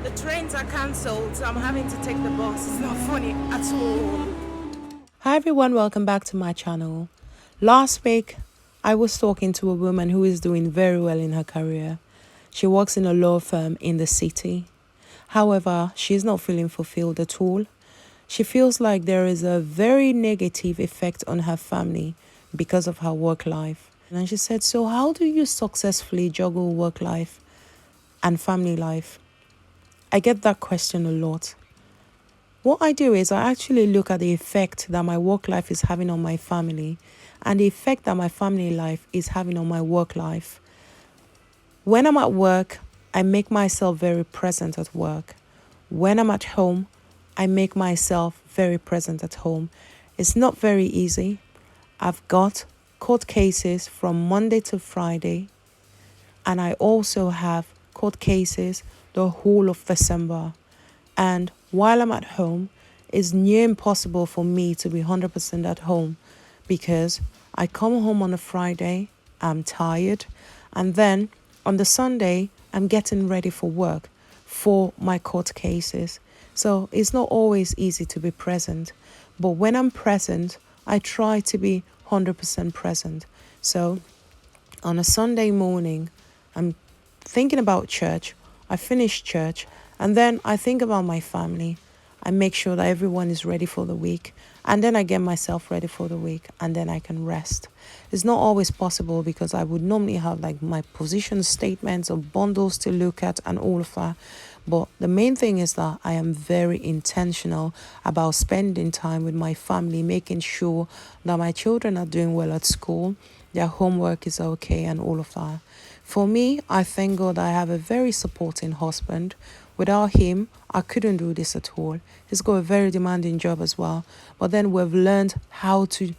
The trains are cancelled, so I'm having to take the bus. It's not funny at all. Hi everyone, welcome back to my channel. Last week, I was talking to a woman who is doing very well in her career. She works in a law firm in the city. However, she's not feeling fulfilled at all. She feels like there is a very negative effect on her family because of her work life. And she said, so how do you successfully juggle work life and family life? I get that question a lot. What I do is I actually look at the effect that my work life is having on my family and the effect that my family life is having on my work life. When I'm at work, I make myself very present at work. When I'm at home, I make myself very present at home. It's not very easy. I've got court cases from Monday to Friday, and I also have court cases the whole of December. And while I'm at home, it's near impossible for me to be 100% at home because I come home on a Friday, I'm tired, and then on the Sunday, I'm getting ready for work for my court cases. So it's not always easy to be present. But when I'm present, I try to be 100% present. So on a Sunday morning, I'm thinking about church. I finish church and then I think about my family. I make sure that everyone is ready for the week and then I get myself ready for the week and then I can rest. It's not always possible because I would normally have like my position statements or bundles to look at and all of that. But the main thing is that I am very intentional about spending time with my family, making sure that my children are doing well at school, their homework is okay and all of that. For me, I thank God I have a very supporting husband. Without him, I couldn't do this at all. He's got a very demanding job as well. But then we've learned how to,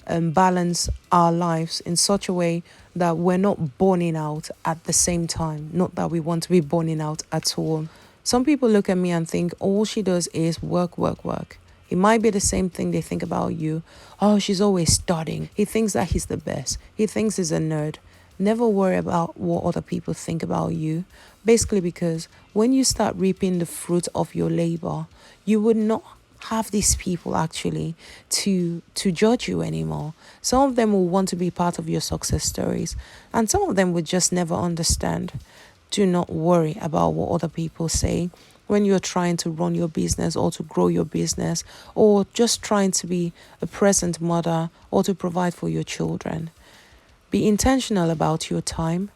balance our lives in such a way that we're not burning out at the same time. Not that we want to be burning out at all. Some people look at me and think all she does is work, work, work. It might be the same thing they think about you. Oh, she's always studying. He thinks that he's the best. He thinks he's a nerd. Never worry about what other people think about you. Basically, because when you start reaping the fruit of your labor, you would not have these people actually to judge you anymore. Some of them will want to be part of your success stories, and some of them would just never understand. Do not worry about what other people say when you're trying to run your business or to grow your business or just trying to be a present mother or to provide for your children. Be intentional about your time.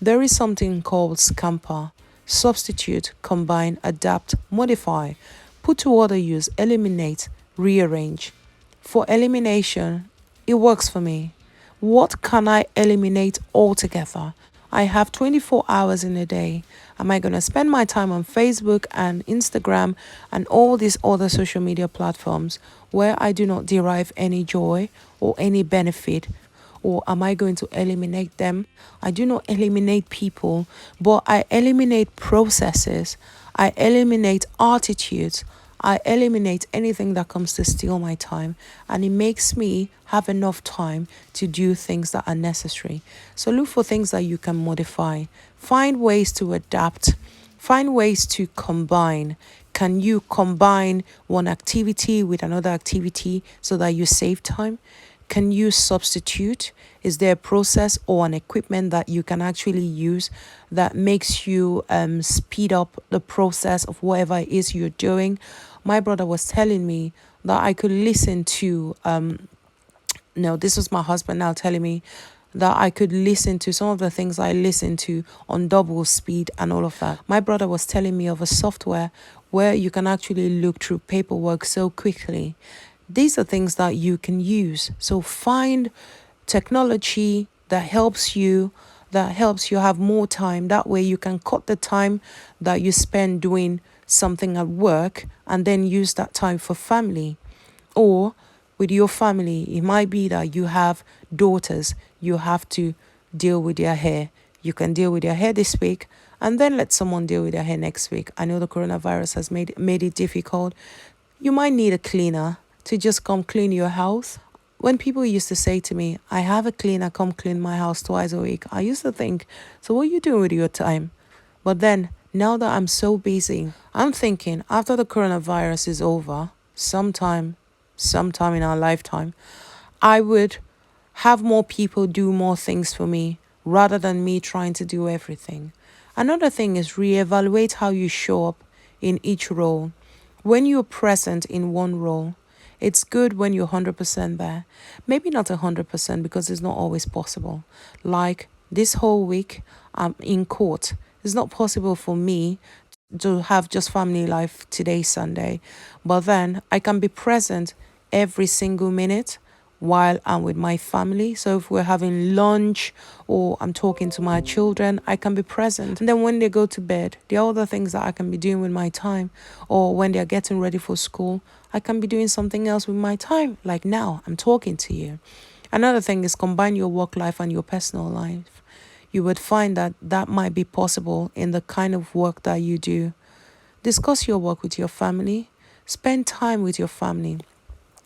There is something called scamper. Substitute, combine, adapt, modify, put to other use, eliminate, rearrange. For elimination, it works for me. What can I eliminate altogether? I have 24 hours in a day. Am I going to spend my time on Facebook and Instagram and all these other social media platforms where I do not derive any joy or any benefit? Or am I going to eliminate them? I do not eliminate people, but I eliminate processes. I eliminate attitudes. I eliminate anything that comes to steal my time, and it makes me have enough time to do things that are necessary. So look for things that you can modify. Find ways to adapt. Find ways to combine. Can you combine one activity with another activity so that you save time? Can you substitute? Is there a process or an equipment that you can actually use that makes you speed up the process of whatever it is you're doing? My brother was telling me that I could listen to, no, this was my husband now telling me that I could listen to some of the things I listen to on double speed and all of that. My brother was telling me of a software where you can actually look through paperwork so quickly. These are things that you can use. So find technology that helps you have more time. That way you can cut the time that you spend doing something at work and then use that time for family. Or with your family, it might be that you have daughters, you have to deal with their hair. You can deal with their hair this week and then let someone deal with their hair next week. I know the coronavirus has made it difficult. You might need a cleaner to just come clean your house. When people used to say to me, I have a cleaner come clean my house twice a week, I used to think, so what are you doing with your time? But then Now that I'm so busy, I'm thinking after the coronavirus is over, sometime in our lifetime, I would have more people do more things for me rather than me trying to do everything. Another thing is reevaluate how you show up in each role. When you're present in one role, it's good when you're 100% there. Maybe not 100% because it's not always possible. Like this whole week, I'm in court. It's not possible for me to have just family life today, Sunday. But then I can be present every single minute while I'm with my family. So if we're having lunch or I'm talking to my children, I can be present. And then when they go to bed, the other things that I can be doing with my time, or when they're getting ready for school, I can be doing something else with my time. Like now, I'm talking to you. Another thing is combine your work life and your personal life. You would find that that might be possible in the kind of work that you do. Discuss your work with your family. Spend time with your family.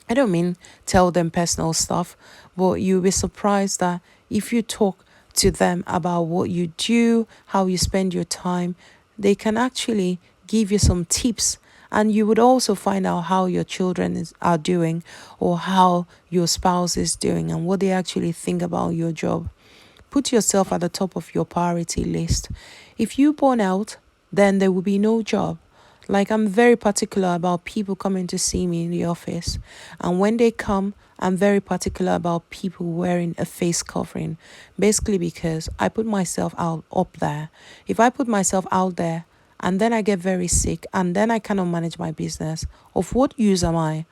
I don't mean tell them personal stuff, but you'll be surprised that if you talk to them about what you do, how you spend your time, they can actually give you some tips. And you would also find out how your are doing, or how your spouse is doing, and what they actually think about your job. Put yourself at the top of your priority list. If you burn out, then there will be no job. Like, I'm very particular about people coming to see me in the office. And when they come, I'm very particular about people wearing a face covering. Basically because I put myself out up there. If I put myself out there and then I get very sick and then I cannot manage my business, of what use am I?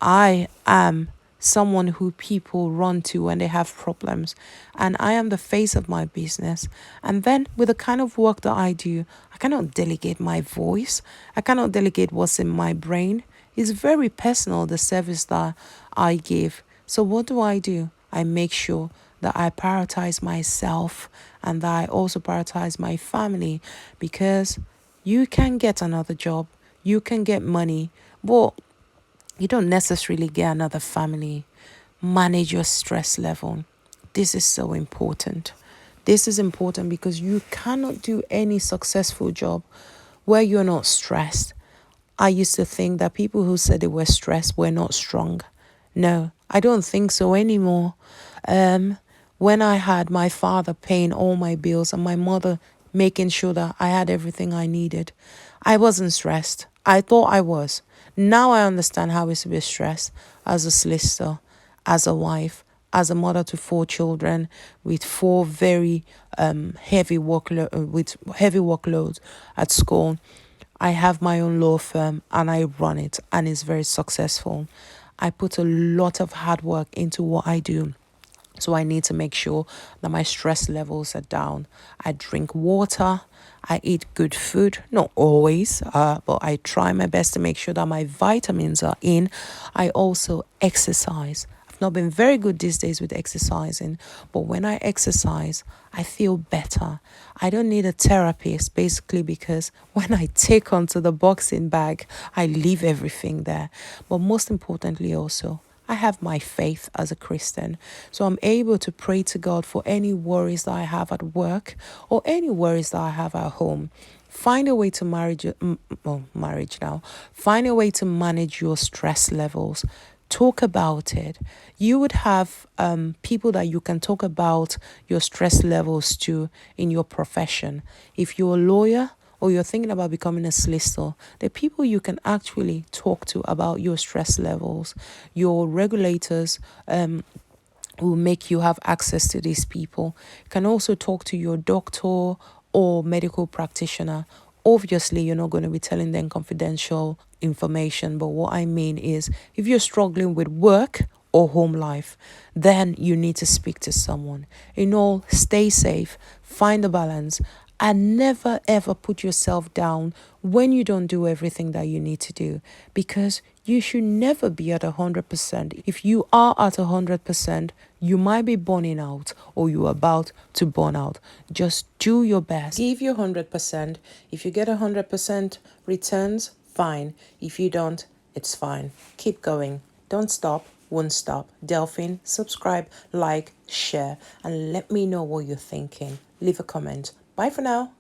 I am someone who people run to when they have problems, and I am the face of my business. And then with the kind of work that I do, I cannot delegate my voice, I cannot delegate what's in my brain. It's very personal, the service that I give. So what do? I make sure that I prioritize myself and that I also prioritize my family, because you can get another job, you can get money, but you don't necessarily get another family. Manage your stress level. This is so important. This is important because you cannot do any successful job where you're not stressed. I used to think that people who said they were stressed were not strong. No, I don't think so anymore. When I had my father paying all my bills and my mother making sure that I had everything I needed, I wasn't stressed. I thought I was. Now I understand how it's to be stressed as a solicitor, as a wife, as a mother to 4 children with four very heavy workloads at school. I have my own law firm and I run it, and it's very successful. I put a lot of hard work into what I do. So I need to make sure that my stress levels are down. I drink water. I eat good food. Not always, but I try my best to make sure that my vitamins are in. I also exercise. I've not been very good these days with exercising, but when I exercise, I feel better. I don't need a therapist, basically, because when I take onto the boxing bag, I leave everything there. But most importantly also, I have my faith as a Christian. So I'm able to pray to God for any worries that I have at work or any worries that I have at home. Find a way to marriage now. Find a way to manage your stress levels. Talk about it. You would have people that you can talk about your stress levels to in your profession. If you're a lawyer, or you're thinking about becoming a solicitor, the people you can actually talk to about your stress levels, your regulators will make you have access to these people. You can also talk to your doctor or medical practitioner. Obviously, you're not going to be telling them confidential information, but what I mean is if you're struggling with work or home life, then you need to speak to someone. In all, stay safe, find a balance, and never ever put yourself down when you don't do everything that you need to do, because you should never be at 100%. If you are at 100%, you might be burning out or you're about to burn out. Just do your best. Give your 100%. If you get 100% returns, fine. If you don't, it's fine. Keep going. Don't stop. Won't stop. Delphine, subscribe, like, share, and let me know what you're thinking. Leave a comment. Bye for now.